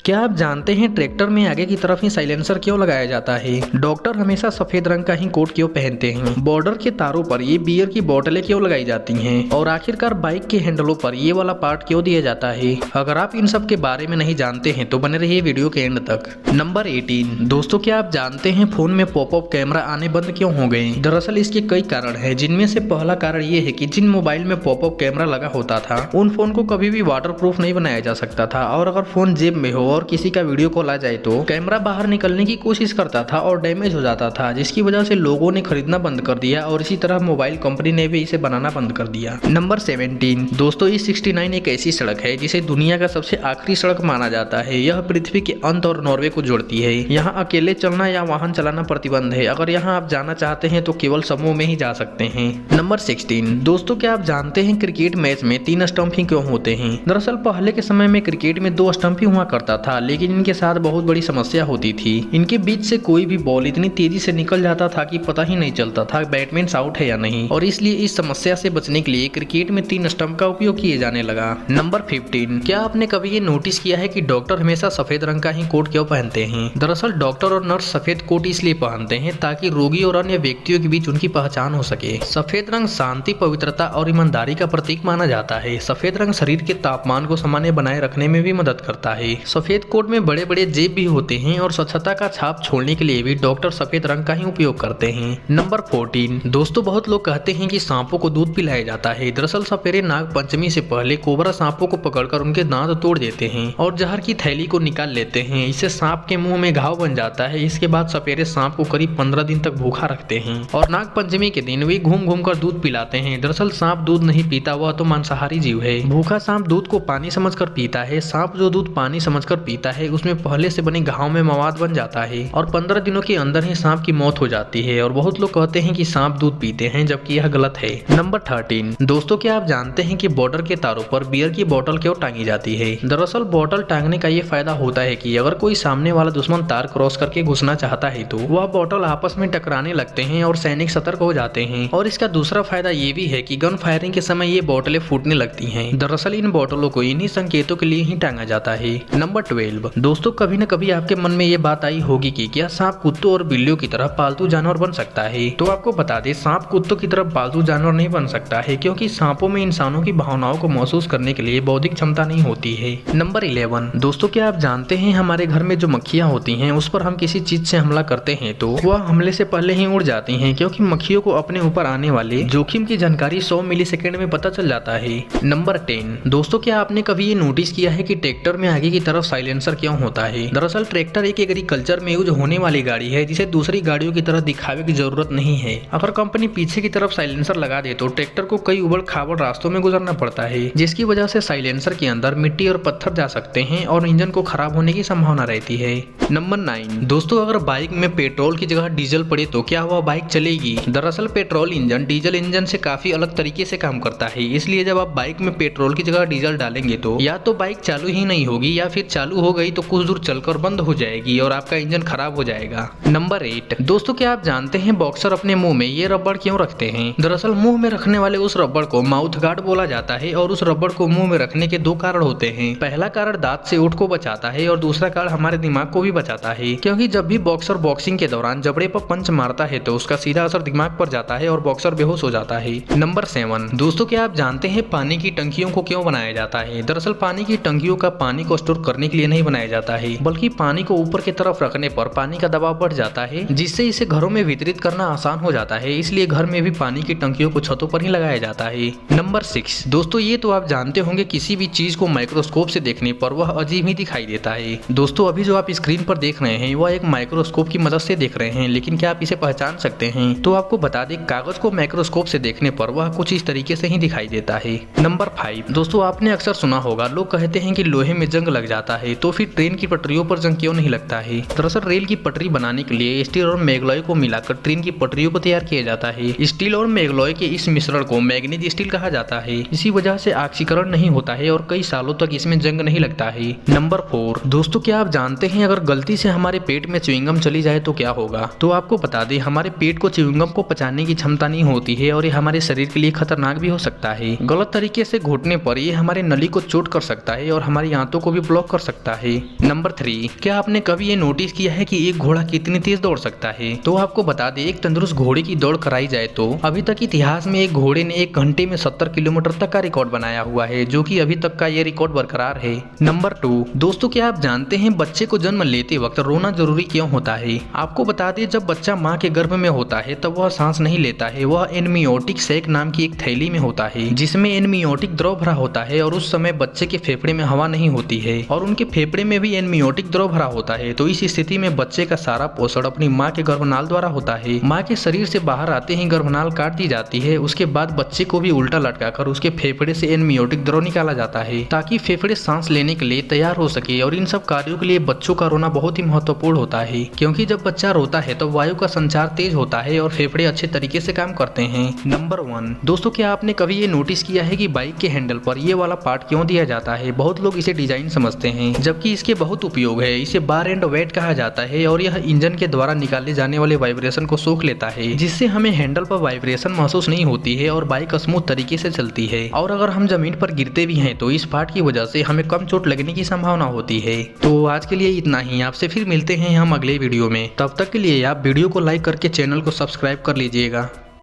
क्या आप जानते हैं ट्रैक्टर में आगे की तरफ ही साइलेंसर क्यों लगाया जाता है? डॉक्टर हमेशा सफेद रंग का ही कोट क्यों पहनते हैं? बॉर्डर के तारों पर ये बियर की बोतलें क्यों लगाई जाती हैं? और आखिरकार बाइक के हैंडलों पर ये वाला पार्ट क्यों दिया जाता है? अगर आप इन सब के बारे में नहीं जानते हैं तो बने रहिए वीडियो के एंड तक। नंबर 18। दोस्तों, क्या आप जानते हैं फोन में पॉपअप कैमरा आने बंद क्यों हो गए? दरअसल इसके कई कारण हैं, जिनमें से पहला कारण ये है कि जिन मोबाइल में पॉपअप कैमरा लगा होता था उन फोन को कभी भी वाटरप्रूफ नहीं बनाया जा सकता था, और अगर फोन जेब में हो और किसी का वीडियो कॉल आ जाए तो कैमरा बाहर निकलने की कोशिश करता था और डैमेज हो जाता था, जिसकी वजह से लोगों ने खरीदना बंद कर दिया और इसी तरह मोबाइल कंपनी ने भी इसे बनाना बंद कर दिया। नंबर 17। दोस्तों, E69 एक ऐसी सड़क है जिसे दुनिया का सबसे आखिरी सड़क माना जाता है। यह पृथ्वी के अंत और नॉर्वे को जोड़ती है। यहाँ अकेले चलना या वाहन चलाना प्रतिबंध है। अगर यहाँ आप जाना चाहते हैं तो केवल समूह में ही जा सकते हैं। नंबर 16। दोस्तों, क्या आप जानते हैं क्रिकेट मैच में 3 स्टंप ही क्यों होते हैं? दरअसल पहले के समय में क्रिकेट में 2 स्टंप ही हुआ करता था, लेकिन इनके साथ बहुत बड़ी समस्या होती थी। इनके बीच से कोई भी बॉल इतनी तेजी से निकल जाता था कि पता ही नहीं चलता था बैट्समैन आउट है या नहीं, और इसलिए इस समस्या से बचने के लिए क्रिकेट में 3 स्टंप का उपयोग किए जाने लगा। नंबर 15। क्या आपने कभी ये नोटिस किया है कि डॉक्टर हमेशा सफेद रंग का ही कोट क्यों पहनते हैं? दरअसल डॉक्टर और नर्स सफेद कोट इसलिए पहनते हैं ताकि रोगी और अन्य व्यक्तियों के बीच उनकी पहचान हो सके। सफेद रंग शांति, पवित्रता और ईमानदारी का प्रतीक माना जाता है। सफेद रंग शरीर के तापमान को सामान्य बनाए रखने में भी मदद करता है। सफेद कोट में बड़े बड़े जेब भी होते हैं और स्वच्छता का छाप छोड़ने के लिए भी डॉक्टर सफेद रंग का ही उपयोग करते हैं। नंबर 14। दोस्तों, बहुत लोग कहते हैं कि सांपों को दूध पिलाया जाता है। दरअसल सपेरे नाग पंचमी से पहले कोबरा सांपों को पकड़कर उनके दांत तोड़ देते हैं और जहर की थैली को निकाल लेते हैं। इससे सांप के मुंह में घाव बन जाता है। इसके बाद सपेरे सांप को करीब 15 दिन तक भूखा रखते हैं और नाग पंचमी के दिन वे घूम घूम कर दूध पिलाते हैं। दरअसल सांप दूध नहीं पीता, वह तो मांसाहारी जीव है। भूखा सांप दूध को पानी समझकर पीता है। सांप जो दूध पानी समझकर पीता है उसमें पहले से बने घाव में मवाद बन जाता है और 15 दिनों के अंदर ही सांप की मौत हो जाती है। और बहुत लोग कहते हैं कि सांप दूध पीते हैं, जबकि यह गलत है। नंबर 13। दोस्तों, क्या आप जानते हैं कि बॉर्डर के तारों पर बियर की बोतल क्यों टांगी जाती है? दरअसल बोतल टांगने का ये फायदा होता है कि अगर कोई सामने वाला दुश्मन तार क्रॉस करके घुसना चाहता है तो वह बोतल आपस में टकराने लगते हैं और सैनिक सतर्क हो जाते हैं। और इसका दूसरा फायदा ये भी है कि गन फायरिंग के समय ये बोतलें फूटने लगती हैं। दरअसल इन बोतलों को इन्हीं संकेतों के लिए ही टांगा जाता है। नंबर 12। दोस्तों, कभी न कभी आपके मन में ये बात आई होगी कि क्या सांप कुत्तों और बिल्लियों की तरह पालतू जानवर बन सकता है? तो आपको बता दें, सांप कुत्तों की तरह पालतू जानवर नहीं बन सकता है, क्योंकि सांपों में इंसानों की भावनाओं को महसूस करने के लिए बौद्धिक क्षमता नहीं होती है। नंबर 11। दोस्तों, क्या आप जानते हैं हमारे घर में जो मक्खियाँ होती हैं उस पर हम किसी चीज से हमला करते हैं तो वह हमले से पहले ही उड़ जाती हैं, क्योंकि मक्खियों को अपने ऊपर आने वाले जोखिम की जानकारी 100 मिलीसेकंड में पता चल जाता है। नंबर 10। दोस्तों, क्या आपने कभी ये नोटिस किया है कि ट्रैक्टर में आगे की तरफ साइलेंसर क्यों होता है? दरअसल ट्रैक्टर एक एग्रीकल्चर में यूज होने वाली गाड़ी है जिसे दूसरी गाड़ियों की तरह दिखावे की जरूरत नहीं है। अगर कंपनी पीछे की तरफ साइलेंसर लगा दे तो ट्रैक्टर को कई उबड़ खाबड़ रास्तों में गुजरना पड़ता है, जिसकी वजह से साइलेंसर के अंदर मिट्टी और पत्थर जा सकते हैं और इंजन को खराब होने की संभावना रहती है। नंबर 9। दोस्तों, अगर बाइक में पेट्रोल की जगह डीजल पड़े तो क्या वह बाइक चलेगी? दरअसल पेट्रोल इंजन डीजल इंजन से काफी अलग तरीके से काम करता है, इसलिए जब आप बाइक में पेट्रोल की जगह डीजल डालेंगे तो या तो बाइक चालू ही नहीं होगी या फिर चालू हो गई तो कुछ दूर चलकर बंद हो जाएगी और आपका इंजन खराब हो जाएगा। नंबर 8। दोस्तों, क्या आप जानते हैं बॉक्सर अपने मुंह में ये रबड़ क्यों रखते हैं? दरअसल मुंह में रखने वाले उस रबड़ को माउथ गार्ड बोला जाता है और उस रबड़ को मुंह में रखने के 2 कारण होते हैं। पहला कारण दांत से ओंठ को बचाता है और दूसरा कारण हमारे दिमाग को भी बचाता है, क्योंकि जब भी बॉक्सर बॉक्सिंग के दौरान जबड़े पर पंच मारता है तो उसका सीधा असर दिमाग पर जाता है और बॉक्सर बेहोश हो जाता है। नंबर 7। दोस्तों, क्या आप जानते हैं पानी की टंकियों को क्यों बनाया जाता है? दरअसल पानी की टंकियों का पानी को स्टोर करने के लिए नहीं बनाया जाता है, बल्कि पानी को ऊपर की तरफ रखने पर पानी का दबाव बढ़ जाता है, जिससे इसे घरों में वितरित करना आसान हो जाता है। इसलिए घर में भी पानी की टंकियों को छतों पर ही लगाया जाता है। नंबर 6। दोस्तों, ये तो आप जानते होंगे किसी भी चीज को माइक्रोस्कोप से देखने पर वह अजीब ही दिखाई देता है। दोस्तों, अभी जो आप स्क्रीन पर देख रहे हैं वह एक माइक्रोस्कोप की मदद से देख रहे हैं, लेकिन क्या आप इसे पहचान सकते हैं? तो आपको बता दें, कागज को माइक्रोस्कोप से देखने पर वह कुछ इस तरीके से ही दिखाई देता है। नंबर 5। दोस्तों, आपने अक्सर सुना होगा लोग कहते हैं कि लोहे में जंग लग जाता है, तो फिर ट्रेन की पटरियों पर जंग क्यों नहीं लगता है? दरअसल रेल की पटरी बनाने के लिए स्टील और मैग्लोय को मिलाकर ट्रेन की पटरियों को तैयार किया जाता है। स्टील और मैग्लोय के इस मिश्रण को मैग्नीज स्टील कहा जाता है। इसी वजह से ऑक्सीकरण नहीं होता है और कई सालों तक इसमें जंग नहीं लगता है। नंबर 4। दोस्तों, क्या आप जानते हैं अगर गलती से हमारे पेट में च्युइंगम चली जाए तो क्या होगा? तो आपको बता दें, हमारे पेट को च्युइंगम को पचाने की क्षमता नहीं होती है और ये हमारे शरीर के लिए खतरनाक भी हो सकता है। गलत तरीके से घोटने पर ये हमारे नली को चोट कर सकता है और हमारी आंतों को भी ब्लॉक कर सकता है। सकता है। नंबर 3, क्या आपने कभी ये नोटिस किया है कि एक घोड़ा कितनी तेज दौड़ सकता है? तो आपको बता दें, एक तंदुरुस्त घोड़े की दौड़ कराई जाए तो अभी तक इतिहास में एक घोड़े ने 1 घंटे में 70 किलोमीटर तक का रिकॉर्ड बनाया हुआ है, जो कि अभी तक का ये रिकॉर्ड बरकरार है। नंबर 2, दोस्तों क्या आप जानते हैं बच्चे को जन्म लेते वक्त रोना जरूरी क्यों होता है? आपको बता दें, जब बच्चा माँ के गर्भ में होता है तब वह सांस नहीं लेता है। वह एनमियोटिक सैक नाम की एक थैली में होता है, जिसमें एनमियोटिक द्रव भरा होता है और उस समय बच्चे के फेफड़े में हवा नहीं होती है और उनके फेफड़े में भी एनमियोटिक द्रव भरा होता है। तो इस स्थिति में बच्चे का सारा पोषण अपनी माँ के गर्भनाल द्वारा होता है। माँ के शरीर से बाहर आते ही गर्भनाल काट दी जाती है। उसके बाद बच्चे को भी उल्टा लटकाकर उसके फेफड़े से एनमियोटिक द्रव निकाला जाता है, ताकि फेफड़े सांस लेने के लिए तैयार हो सके। और इन सब कार्यों के लिए बच्चों का रोना बहुत ही महत्वपूर्ण होता है, क्योंकि जब बच्चा रोता है तो वायु का संचार तेज होता है और फेफड़े अच्छे तरीके से काम करते हैं। नंबर 1, दोस्तों क्या आपने कभी ये नोटिस किया है कि बाइक के हैंडल पर ये वाला पार्ट क्यों दिया जाता है? बहुत लोग इसे डिजाइन समझते हैं, जबकि इसके बहुत उपयोग है। इसे बार एंड वेट कहा जाता है और यह इंजन के द्वारा निकाले जाने वाले वाइब्रेशन को सोख लेता है, जिससे हमें हैंडल पर वाइब्रेशन महसूस नहीं होती है और बाइक स्मूथ तरीके से चलती है। और अगर हम जमीन पर गिरते भी हैं तो इस पार्ट की वजह से हमें कम चोट लगने की संभावना होती है। तो आज के लिए इतना ही, आपसे फिर मिलते हैं हम अगले वीडियो में। तब तक के लिए आप वीडियो को लाइक करके चैनल को सब्सक्राइब कर लीजिएगा।